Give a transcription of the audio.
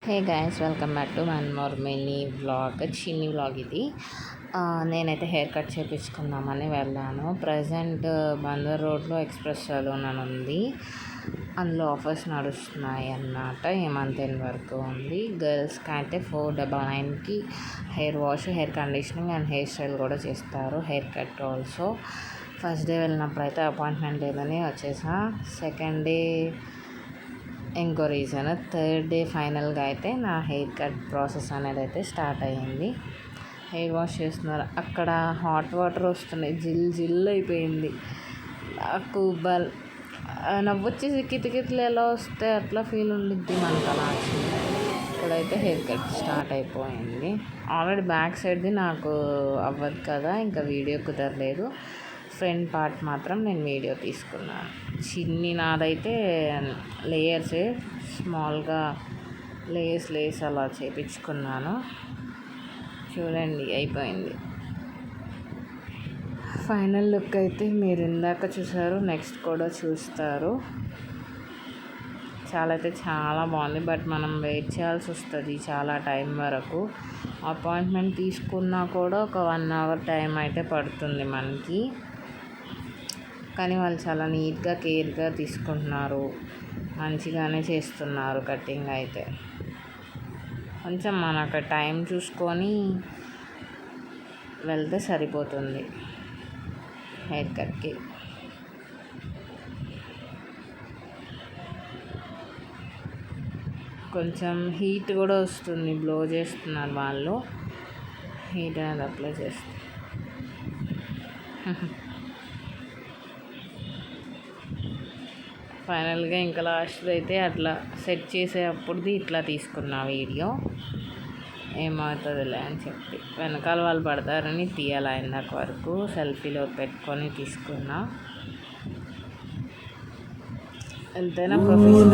Hey guys, welcome back to one more mini vlog. చిన్ని vlog ఇది. నేనైతే hair cut చేయించుకుందామని వెళ్ళాను. ప్రజెంట్ బందర్ రోడ్లో ఎక్స్ప్రెస్ సలూన్ అని ఉంది. అందులో ఆఫర్స్ నడుస్తున్నాయి అన్నమాట. ఈ మంత్ ఎండ్ వరకు ఉంది. గర్ల్స్కి అయితే 499కి hair wash, hair conditioning and hair style కూడా చేస్తారు. Hair cut also. First day వెళ్ళినప్పుడు అయితే అపాయింట్మెంట్ లేదని వచ్చేసా. సెకండ్ డే ఇంకో రీజన్. థర్డ్ డే ఫైనల్గా అయితే నా హెయిర్ కట్ ప్రాసెస్ అనేది అయితే స్టార్ట్ అయ్యింది. హెయిర్ వాష్ చేస్తున్నారు. అక్కడ హాట్ వాటర్ వస్తున్నాయి. జిల్ అయిపోయింది. నాకు నవ్వొచ్చేసి కితకితలు ఎలా వస్తే అట్లా ఫీల్ ఉండిద్ది మనకు. అలా వచ్చింది. ఇక్కడైతే హెయిర్ కట్ స్టార్ట్ అయిపోయింది. ఆల్రెడీ బ్యాక్ సైడ్ది నాకు అవ్వదు కదా, ఇంకా వీడియో కుదరలేదు. ఫ్రంట్ పార్ట్ మాత్రం నేను వీడియో తీసుకున్నాను. చిన్ని నాదైతే లేయర్సే స్మాల్గా లేయర్స్ అలా చేపించుకున్నాను. చూడండి, అయిపోయింది. ఫైనల్ లుక్ అయితే మీరు ఇందాక చూసారు, నెక్స్ట్ కూడా చూస్తారు. చాలా బాగుంది. బట్ మనం వెయిట్ చేయాల్సి వస్తుంది చాలా టైం వరకు. అపాయింట్మెంట్ తీసుకున్నా కూడా ఒక 1 అవర్ టైం అయితే పడుతుంది మనకి. కానీ వాళ్ళు చాలా నీట్గా కేర్గా తీసుకుంటున్నారు. మంచిగానే చేస్తున్నారు కటింగ్ అయితే. కొంచెం మనకు టైం చూసుకొని వెళ్తే సరిపోతుంది హెయిర్ కట్కి. కొంచెం హీట్ కూడా వస్తుంది. బ్లో చేస్తున్నారు వాళ్ళు. హీట్ అనేది అప్లై చేస్తారు. ఫైనల్గా ఇంకా లాస్ట్లో అయితే అట్లా సెట్ చేసేటప్పుడుది ఇట్లా తీసుకున్నా వీడియో. ఏమవుతుందిలే అని చెప్పి వెనకాల వాళ్ళు పడతారని తీయాలి. ఇందాక వరకు సెల్ఫీలో పెట్టుకొని తీసుకున్నా. ఎంతైనా ప్రొఫెషనల్.